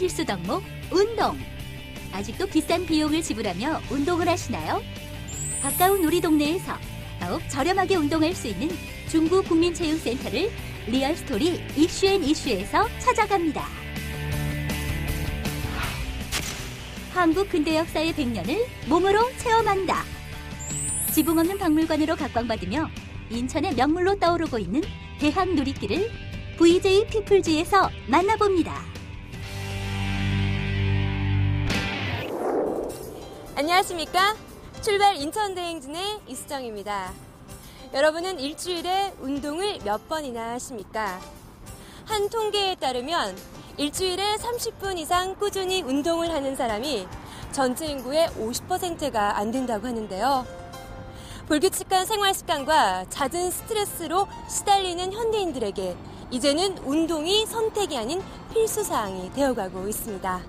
필수 덕목 운동. 아직도 비싼 비용을 지불하며 운동을 하시나요? 가까운 우리 동네에서 더욱 저렴하게 운동할 수 있는 중구 국민체육센터를 리얼스토리 이슈앤이슈에서 찾아갑니다. 한국 근대 역사의 100년을 몸으로 체험한다. 지붕 없는 박물관으로 각광받으며 인천의 명물로 떠오르고 있는 대학 누리길을 VJ 피플지에서 만나봅니다. 안녕하십니까? 출발 인천대행진의 이수정입니다. 여러분은 일주일에 운동을 몇 번이나 하십니까? 한 통계에 따르면 일주일에 30분 이상 꾸준히 운동을 하는 사람이 전체 인구의 50%가 안 된다고 하는데요. 불규칙한 생활 습관과 잦은 스트레스로 시달리는 현대인들에게 이제는 운동이 선택이 아닌 필수 사항이 되어가고 있습니다.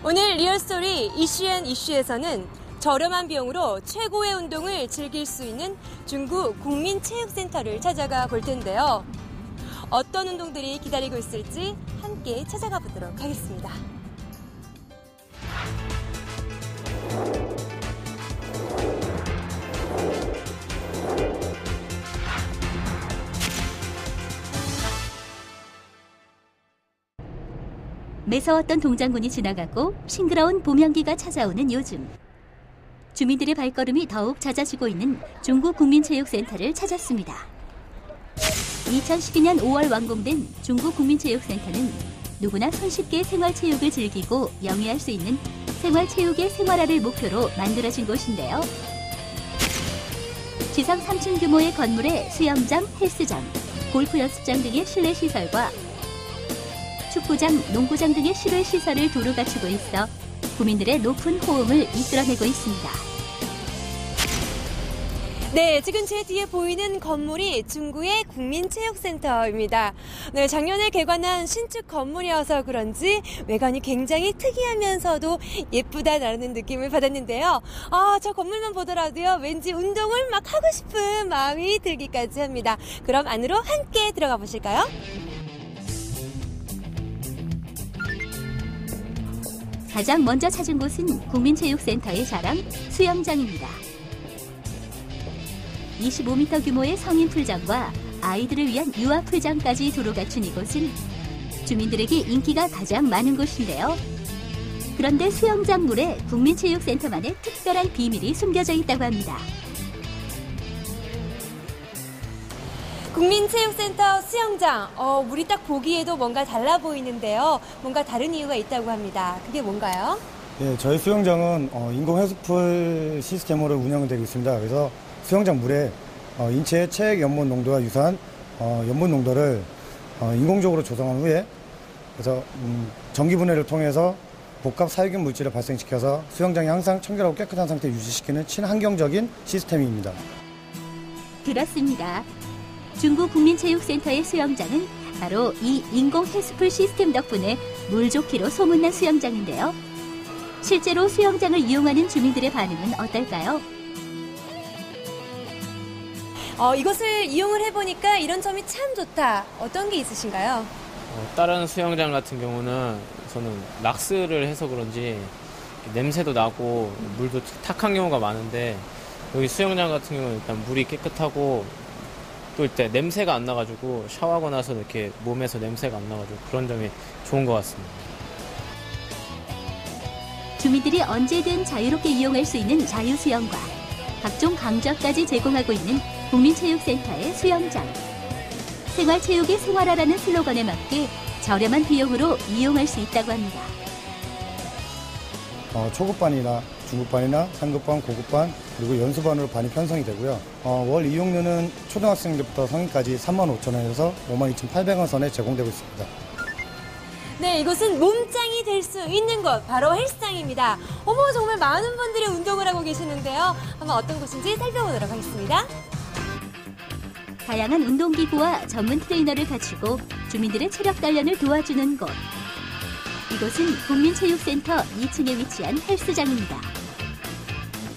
오늘 리얼스토리 이슈앤이슈에서는 저렴한 비용으로 최고의 운동을 즐길 수 있는 중구 국민체육센터를 찾아가 볼 텐데요. 어떤 운동들이 기다리고 있을지 함께 찾아가 보도록 하겠습니다. 매서웠던 동장군이 지나가고 싱그러운 봄향기가 찾아오는 요즘. 주민들의 발걸음이 더욱 잦아지고 있는 중구 국민체육센터를 찾았습니다. 2012년 5월 완공된 중구 국민체육센터는 누구나 손쉽게 생활체육을 즐기고 영위할 수 있는 생활체육의 생활화를 목표로 만들어진 곳인데요. 지상 3층 규모의 건물에 수영장, 헬스장, 골프 연습장 등의 실내 시설과 축구장, 농구장 등의 실외 시설을 두루 갖추고 있어 구민들의 높은 호응을 이끌어내고 있습니다. 네, 지금 제 뒤에 보이는 건물이 중구의 국민체육센터입니다. 네, 작년에 개관한 신축 건물이어서 그런지 외관이 굉장히 특이하면서도 예쁘다라는 느낌을 받았는데요. 저 건물만 보더라도요, 왠지 운동을 막 하고 싶은 마음이 들기까지 합니다. 그럼 안으로 함께 들어가 보실까요? 가장 먼저 찾은 곳은 국민체육센터의 자랑 수영장입니다. 25m 규모의 성인 풀장과 아이들을 위한 유아 풀장까지 두루 갖춘 이곳은 주민들에게 인기가 가장 많은 곳인데요. 그런데 수영장 물에 국민체육센터만의 특별한 비밀이 숨겨져 있다고 합니다. 국민체육센터 수영장, 물이 딱 보기에도 뭔가 달라 보이는데요. 뭔가 다른 이유가 있다고 합니다. 그게 뭔가요? 네, 저희 수영장은 인공 해수풀 시스템으로 운영되고 있습니다. 그래서 수영장 물에 인체의 체액 염분 농도와 유사한 염분 농도를 인공적으로 조성한 후에 그래서 전기 분해를 통해서 복합 살균 물질을 발생시켜서 수영장이 항상 청결하고 깨끗한 상태 유지시키는 친환경적인 시스템입니다. 그렇습니다. 중구 국민체육센터의 수영장은 바로 이 인공 해수풀 시스템 덕분에 물 좋기로 소문난 수영장인데요. 실제로 수영장을 이용하는 주민들의 반응은 어떨까요? 이것을 이용을 해보니까 이런 점이 참 좋다. 어떤 게 있으신가요? 다른 수영장 같은 경우는 저는 락스를 해서 그런지 냄새도 나고 물도 탁한 경우가 많은데 여기 수영장 같은 경우는 일단 물이 깨끗하고 또 일단 냄새가 안 나가지고 샤워하고 나서 이렇게 몸에서 냄새가 안 나가지고 그런 점이 좋은 것 같습니다. 주민들이 언제든 자유롭게 이용할 수 있는 자유수영과 각종 강좌까지 제공하고 있는 국민체육센터의 수영장. 생활체육의 생활화라는 슬로건에 맞게 저렴한 비용으로 이용할 수 있다고 합니다. 초급반이나 중급반이나 상급반, 고급반 그리고 연수반으로 반이 편성이 되고요. 월 이용료는 초등학생들부터 성인까지 35,000원에서 52,800원 선에 제공되고 있습니다. 네, 이곳은 몸짱이 될 수 있는 곳, 바로 헬스장입니다. 정말 많은 분들이 운동을 하고 계시는데요. 한번 어떤 곳인지 살펴보도록 하겠습니다. 다양한 운동기구와 전문 트레이너를 갖추고 주민들의 체력 단련을 도와주는 곳. 이곳은 국민체육센터 2층에 위치한 헬스장입니다.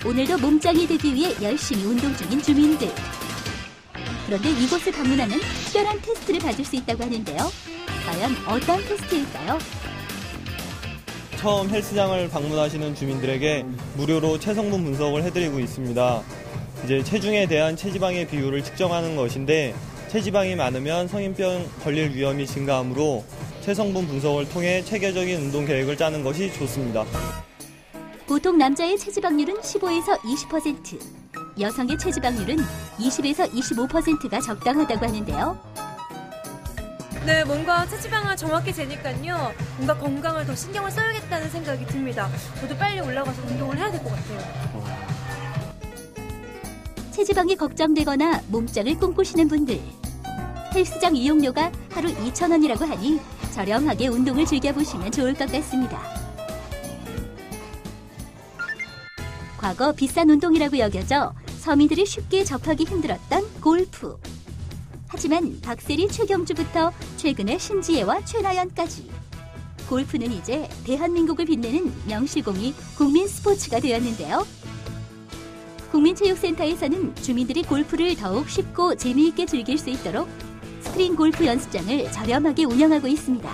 오늘도 몸짱이 되기 위해 열심히 운동 중인 주민들. 그런데 이곳을 방문하면 특별한 테스트를 받을 수 있다고 하는데요. 과연 어떤 테스트일까요? 처음 헬스장을 방문하시는 주민들에게 무료로 체성분 분석을 해드리고 있습니다. 이제 체중에 대한 체지방의 비율을 측정하는 것인데 체지방이 많으면 성인병 걸릴 위험이 증가하므로 체성분 분석을 통해 체계적인 운동 계획을 짜는 것이 좋습니다. 보통 남자의 체지방률은 15에서 20%, 여성의 체지방률은 20에서 25%가 적당하다고 하는데요. 네, 뭔가 체지방을 정확히 재니까요. 뭔가 건강을 더 신경을 써야겠다는 생각이 듭니다. 저도 빨리 올라가서 운동을 해야 될 것 같아요. 체지방이 걱정되거나 몸짱을 꿈꾸시는 분들. 헬스장 이용료가 하루 2,000원이라고 하니 저렴하게 운동을 즐겨보시면 좋을 것 같습니다. 과거 비싼 운동이라고 여겨져 서민들이 쉽게 접하기 힘들었던 골프. 하지만 박세리 최경주부터 최근에 신지혜와 최나연까지 골프는 이제 대한민국을 빛내는 명실공히 국민 스포츠가 되었는데요. 국민체육센터에서는 주민들이 골프를 더욱 쉽고 재미있게 즐길 수 있도록 스크린 골프 연습장을 저렴하게 운영하고 있습니다.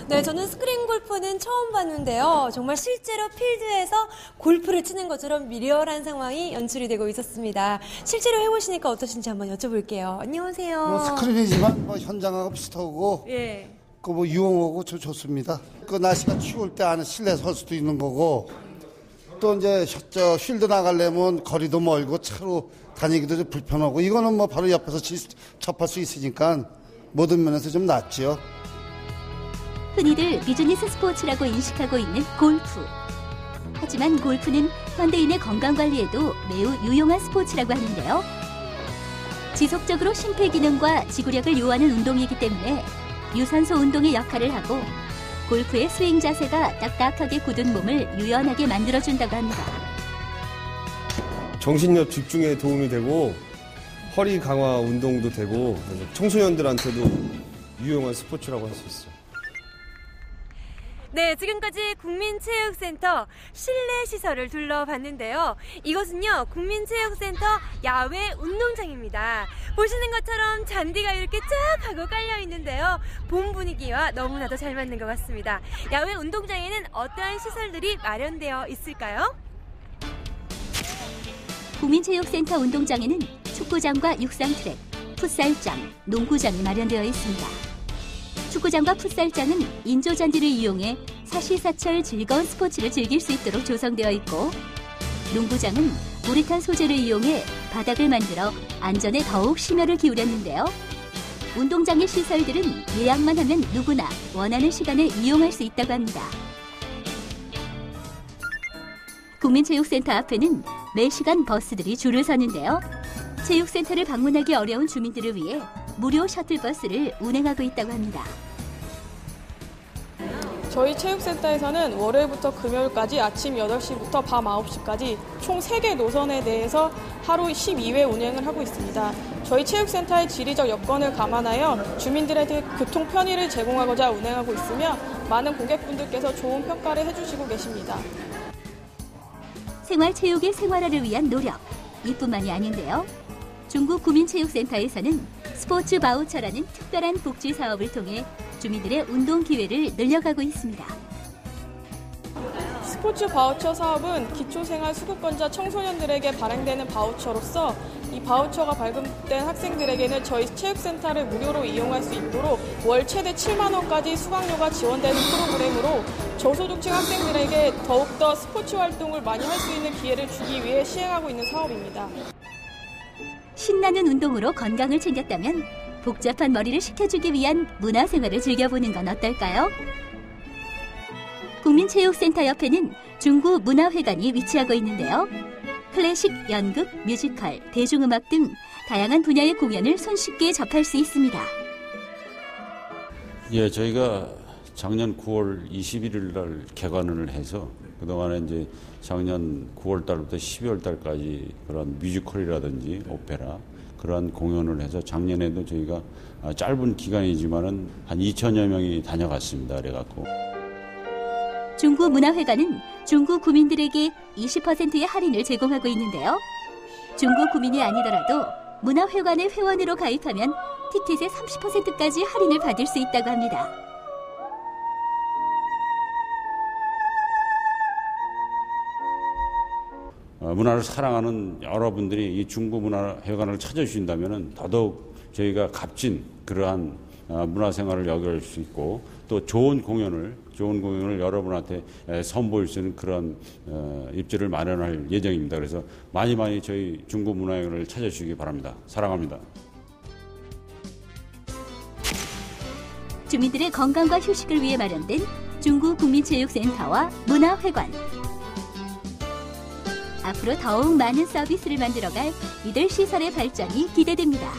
네, 저는 스크린 골프는 처음 봤는데요. 정말 실제로 필드에서 골프를 치는 것처럼 리얼한 상황이 연출이 되고 있었습니다. 실제로 해보시니까 어떠신지 한번 여쭤볼게요. 안녕하세요. 스크린이지만 현장하고 비슷하고 예. 유용하고 좋습니다. 날씨가 추울 때 안에 실내 설 수도 있는 거고 또 이제 쉴드 나가려면 거리도 멀고 차로 다니기도 좀 불편하고 이거는 바로 옆에서 접할 수 있으니까 모든 면에서 좀 낫죠. 흔히들 비즈니스 스포츠라고 인식하고 있는 골프. 하지만 골프는 현대인의 건강관리에도 매우 유용한 스포츠라고 하는데요. 지속적으로 심폐기능과 지구력을 요하는 운동이기 때문에 유산소 운동의 역할을 하고 골프의 스윙 자세가 딱딱하게 굳은 몸을 유연하게 만들어준다고 합니다. 정신력 집중에 도움이 되고 허리 강화 운동도 되고 청소년들한테도 유용한 스포츠라고 할 수 있어요. 네, 지금까지 국민체육센터 실내 시설을 둘러봤는데요. 이것은요, 국민체육센터 야외 운동장입니다. 보시는 것처럼 잔디가 이렇게 쫙 하고 깔려 있는데요. 봄 분위기와 너무나도 잘 맞는 것 같습니다. 야외 운동장에는 어떠한 시설들이 마련되어 있을까요? 국민체육센터 운동장에는 축구장과 육상트랙, 풋살장, 농구장이 마련되어 있습니다. 축구장과 풋살장은 인조잔디를 이용해 사시사철 즐거운 스포츠를 즐길 수 있도록 조성되어 있고, 농구장은 우레탄 소재를 이용해 바닥을 만들어 안전에 더욱 심혈을 기울였는데요. 운동장의 시설들은 예약만 하면 누구나 원하는 시간에 이용할 수 있다고 합니다. 국민체육센터 앞에는 매시간 버스들이 줄을 서는데요. 체육센터를 방문하기 어려운 주민들을 위해 무료 셔틀버스를 운행하고 있다고 합니다. 저희 체육센터에서는 월요일부터 금요일까지 아침 8시부터 밤 9시까지 총 3개 노선에 대해서 하루 12회 운행을 하고 있습니다. 저희 체육센터의 지리적 여건을 감안하여 주민들에게 교통 편의를 제공하고자 운행하고 있으며 많은 고객분들께서 좋은 평가를 해주시고 계십니다. 생활체육의 생활화를 위한 노력, 이뿐만이 아닌데요. 중구 구민체육센터에서는 스포츠 바우처라는 특별한 복지 사업을 통해 주민들의 운동 기회를 늘려가고 있습니다. 스포츠 바우처 사업은 기초생활 수급권자 청소년들에게 발행되는 바우처로서 이 바우처가 발급된 학생들에게는 저희 체육센터를 무료로 이용할 수 있도록 월 최대 7만 원까지 수강료가 지원되는 프로그램으로 저소득층 학생들에게 더욱더 스포츠 활동을 많이 할 수 있는 기회를 주기 위해 시행하고 있는 사업입니다. 신나는 운동으로 건강을 챙겼다면 복잡한 머리를 식혀주기 위한 문화생활을 즐겨보는 건 어떨까요? 국민체육센터 옆에는 중구 문화회관이 위치하고 있는데요. 클래식, 연극, 뮤지컬, 대중음악 등 다양한 분야의 공연을 손쉽게 접할 수 있습니다. 예, 저희가 작년 9월 21일 날 개관을 해서 그동안에 이제 작년 9월 달부터 12월 달까지 그런 뮤지컬이라든지 오페라 그런 공연을 해서 작년에도 저희가 짧은 기간이지만은 한 2천여 명이 다녀갔습니다. 그래갖고. 중구 문화회관은 중구 구민들에게 20%의 할인을 제공하고 있는데요. 중구 구민이 아니더라도 문화회관의 회원으로 가입하면 티켓의 30%까지 할인을 받을 수 있다고 합니다. 문화를 사랑하는 여러분들이 이 중구문화회관을 찾아주신다면 더더욱 저희가 값진 그러한 문화생활을 여길 수 있고 또 좋은 공연을 여러분한테 선보일 수 있는 그런 입지를 마련할 예정입니다. 그래서 많이 저희 중구문화회관을 찾아주시기 바랍니다. 사랑합니다. 주민들의 건강과 휴식을 위해 마련된 중구국민체육센터와 문화회관. 앞으로 더욱 많은 서비스를 만들어갈 이들 시설의 발전이 기대됩니다.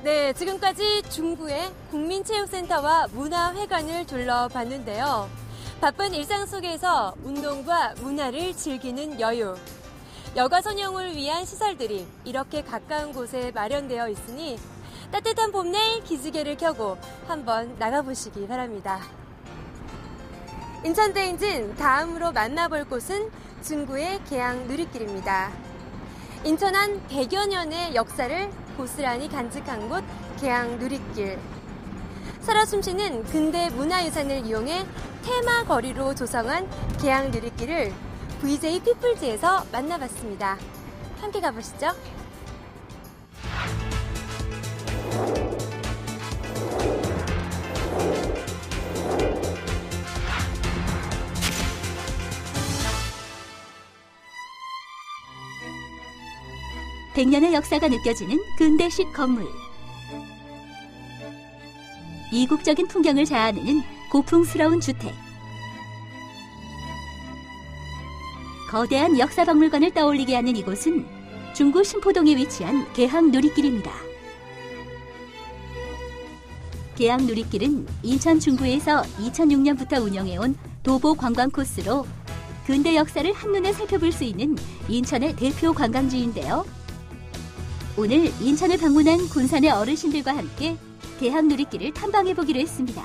네, 지금까지 중구의 국민체육센터와 문화회관을 둘러봤는데요. 바쁜 일상 속에서 운동과 문화를 즐기는 여유. 여가 전용을 위한 시설들이 이렇게 가까운 곳에 마련되어 있으니 따뜻한 봄날 기지개를 켜고 한번 나가보시기 바랍니다. 인천대행진 다음으로 만나볼 곳은 중구의 계양 누리길입니다. 인천 한 100여 년의 역사를 고스란히 간직한 곳 계양 누리길. 살아 숨쉬는 근대 문화유산을 이용해 테마 거리로 조성한 계양 누리길을 VJ 피플즈에서 만나봤습니다. 함께 가보시죠. 백 년의 역사가 느껴지는 근대식 건물. 이국적인 풍경을 자아내는 고풍스러운 주택. 거대한 역사박물관을 떠올리게 하는 이곳은 중구 신포동에 위치한 계양 누리길입니다. 계양 누리길은 인천 중구에서 2006년부터 운영해온 도보 관광 코스로 근대 역사를 한눈에 살펴볼 수 있는 인천의 대표 관광지인데요. 오늘 인천을 방문한 군산의 어르신들과 함께 계양 누리길을 탐방해보기로 했습니다.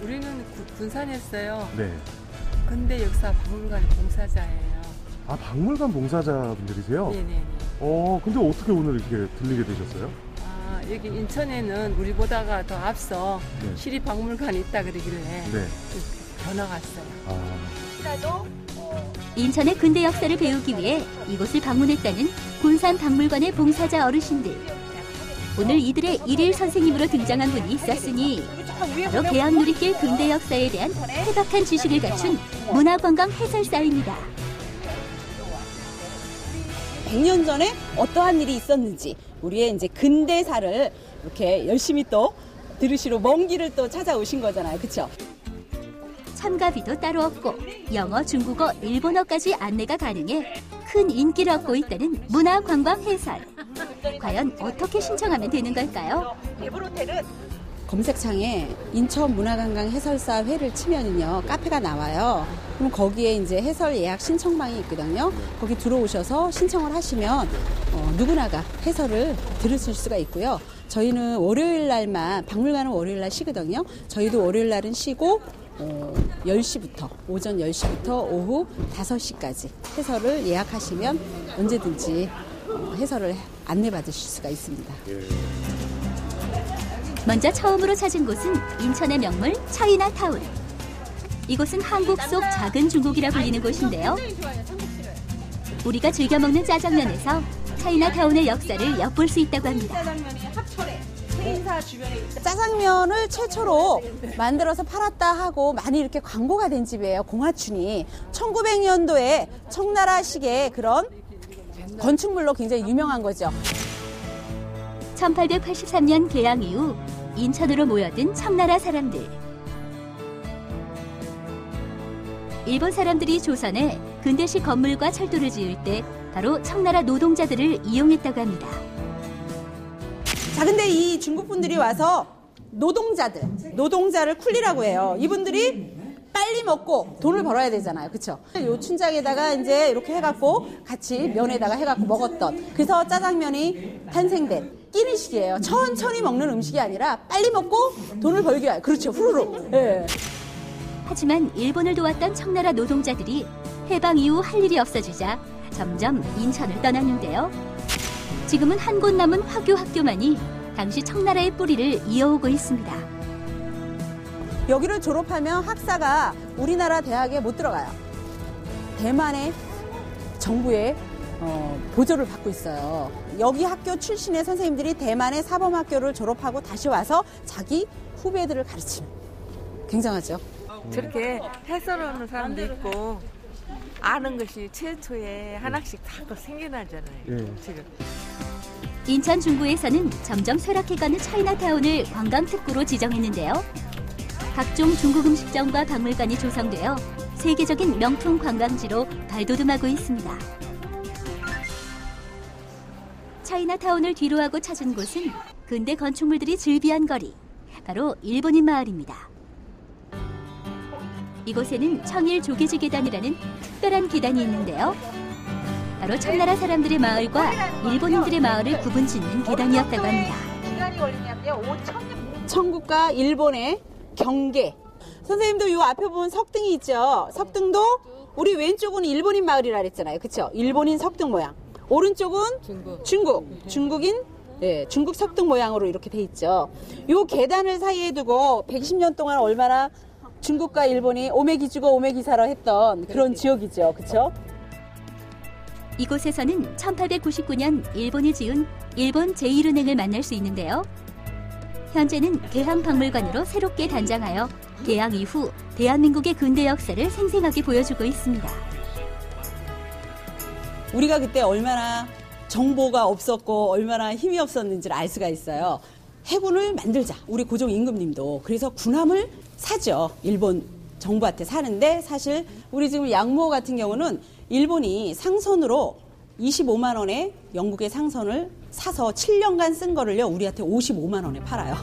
우리는 군산이었어요. 네. 근대 역사 박물관 봉사자예요. 아, 박물관 봉사자분들이세요? 네네네. 근데 어떻게 오늘 이렇게 들리게 되셨어요? 아, 여기 인천에는 우리보다가 더 앞서 네. 시립박물관이 있다 그러길래 네. 전화 왔어요. 인천의 근대 역사를 배우기 위해 이곳을 방문했다는 군산 박물관의 봉사자 어르신들. 오늘 이들의 일일 선생님으로 등장한 분이 있었으니 바로 계양 누리길 근대 역사에 대한 해박한 지식을 갖춘 문화관광 해설사입니다. 100년 전에 어떠한 일이 있었는지 우리의 이제 근대사를 이렇게 열심히 또 들으시러 먼 길을 또 찾아오신 거잖아요. 그렇죠? 참가비도 따로 없고 영어, 중국어, 일본어까지 안내가 가능해 큰 인기를 얻고 있다는 문화관광 해설. 과연 어떻게 신청하면 되는 걸까요? 검색창에 인천 문화관광 해설사 회를 치면은요 카페가 나와요. 그럼 거기에 이제 해설 예약 신청방이 있거든요. 거기 들어오셔서 신청을 하시면 누구나가 해설을 들으실 수가 있고요. 저희는 월요일 날만 박물관은 월요일 날 쉬거든요. 저희도 월요일 날은 쉬고 10시부터 오전 10시부터 오후 5시까지 해설을 예약하시면 언제든지 해설을 안내받으실 수가 있습니다. 먼저 처음으로 찾은 곳은 인천의 명물 차이나타운. 이곳은 한국 속 작은 중국이라 불리는 곳인데요. 우리가 즐겨 먹는 짜장면에서 차이나타운의 역사를 엿볼 수 있다고 합니다. 짜장면을 최초로 만들어서 팔았다 하고 많이 이렇게 광고가 된 집이에요. 공화춘이 1900년도에 청나라식의 그런 건축물로 굉장히 유명한 거죠. 1883년 개항 이후 인천으로 모여든 청나라 사람들. 일본 사람들이 조선에 근대식 건물과 철도를 지을 때 바로 청나라 노동자들을 이용했다고 합니다. 자, 근데 이 중국 분들이 와서 노동자를 쿨리라고 해요. 이분들이 빨리 먹고 돈을 벌어야 되잖아요. 그렇죠? 요 춘장에다가 이제 이렇게 해갖고 같이 면에다가 해갖고 먹었던, 그래서 짜장면이 탄생된 끼니식이에요. 천천히 먹는 음식이 아니라 빨리 먹고 돈을 벌기 위해. 그렇죠. 후루룩. 예. 하지만 일본을 도왔던 청나라 노동자들이 해방 이후 할 일이 없어지자 점점 인천을 떠났는데요. 지금은 한 곳 남은 화교 학교만이 당시 청나라의 뿌리를 이어오고 있습니다. 여기를 졸업하면 학사가 우리나라 대학에 못 들어가요. 대만의 정부의 보조를 받고 있어요. 여기 학교 출신의 선생님들이 대만의 사범학교를 졸업하고 다시 와서 자기 후배들을 가르치는. 굉장하죠. 저렇게 해설하는 사람도 있고 아는 것이 최초에 하나씩 다 생겨나잖아요. 지금. 인천 중구에서는 점점 쇠락해가는 차이나타운을 관광특구로 지정했는데요. 각종 중국 음식점과 박물관이 조성되어 세계적인 명품 관광지로 발돋움하고 있습니다. 차이나타운을 뒤로하고 찾은 곳은 근대 건축물들이 즐비한 거리, 바로 일본인 마을입니다. 이곳에는 청일 조계지 계단이라는 특별한 계단이 있는데요. 바로 청나라 사람들의 마을과 일본인들의 마을을 구분짓는 계단이었다고 합니다. 청국과 일본의 경계. 선생님도 이 앞에 보면 석등이 있죠. 석등도 우리 왼쪽은 일본인 마을이라 그랬잖아요. 그렇죠? 일본인 석등 모양. 오른쪽은 중국인 중국 석등 모양으로 이렇게 돼 있죠. 이 계단을 사이에 두고 120년 동안 얼마나 중국과 일본이 오매기 주고 오매기 사러 했던 그런 지역이죠. 그렇죠? 이곳에서는 1899년 일본이 지은 일본 제1은행을 만날 수 있는데요. 현재는 개항박물관으로 새롭게 단장하여 개항 이후 대한민국의 근대 역사를 생생하게 보여주고 있습니다. 우리가 그때 얼마나 정보가 없었고 얼마나 힘이 없었는지를 알 수가 있어요. 해군을 만들자. 우리 고종 임금님도. 그래서 군함을 사죠. 일본 정부한테 사는데 사실 우리 지금 양모 같은 경우는 일본이 상선으로 25만 원에 영국의 상선을 사서 7년간 쓴 거를요. 우리한테 55만 원에 팔아요.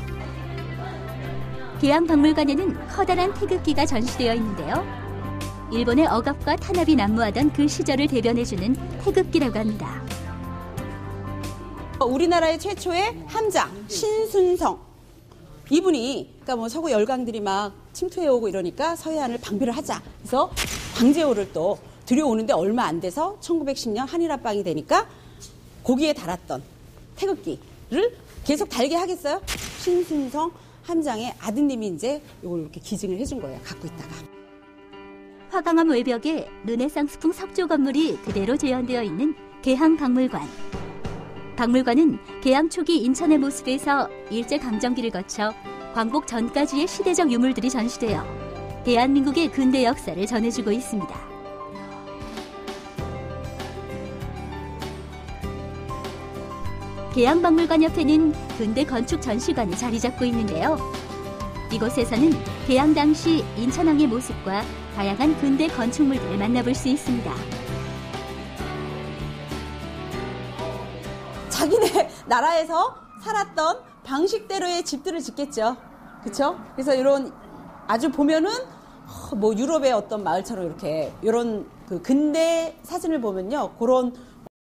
개항박물관에는 커다란 태극기가 전시되어 있는데요. 일본의 억압과 탄압이 난무하던 그 시절을 대변해주는 태극기라고 합니다. 우리나라의 최초의 함장 신순성 이분이 그러니까 뭐 서구 열강들이 막 침투해오고 이러니까 서해안을 방비를 하자. 그래서 광제호를 또 들여오는데 얼마 안 돼서 1910년 한일합방이 되니까 거기에 달았던 태극기를 계속 달게 하겠어요? 신순성 함장의 아드님이 이제 이걸 이렇게 기증을 해준 거예요. 갖고 있다가. 화강암 외벽에 르네상스풍 석조 건물이 그대로 재현되어 있는 개항박물관. 박물관은 개항 초기 인천의 모습에서 일제강점기를 거쳐 광복 전까지의 시대적 유물들이 전시되어 대한민국의 근대 역사를 전해주고 있습니다. 개항박물관 옆에는 근대 건축 전시관이 자리 잡고 있는데요. 이곳에서는 개항 당시 인천항의 모습과 다양한 근대 건축물들을 만나볼 수 있습니다. 자기네 나라에서 살았던 방식대로의 집들을 짓겠죠. 그렇죠? 그래서 이런 아주 보면은 뭐 유럽의 어떤 마을처럼 이렇게 이런 그 근대 사진을 보면요. 그런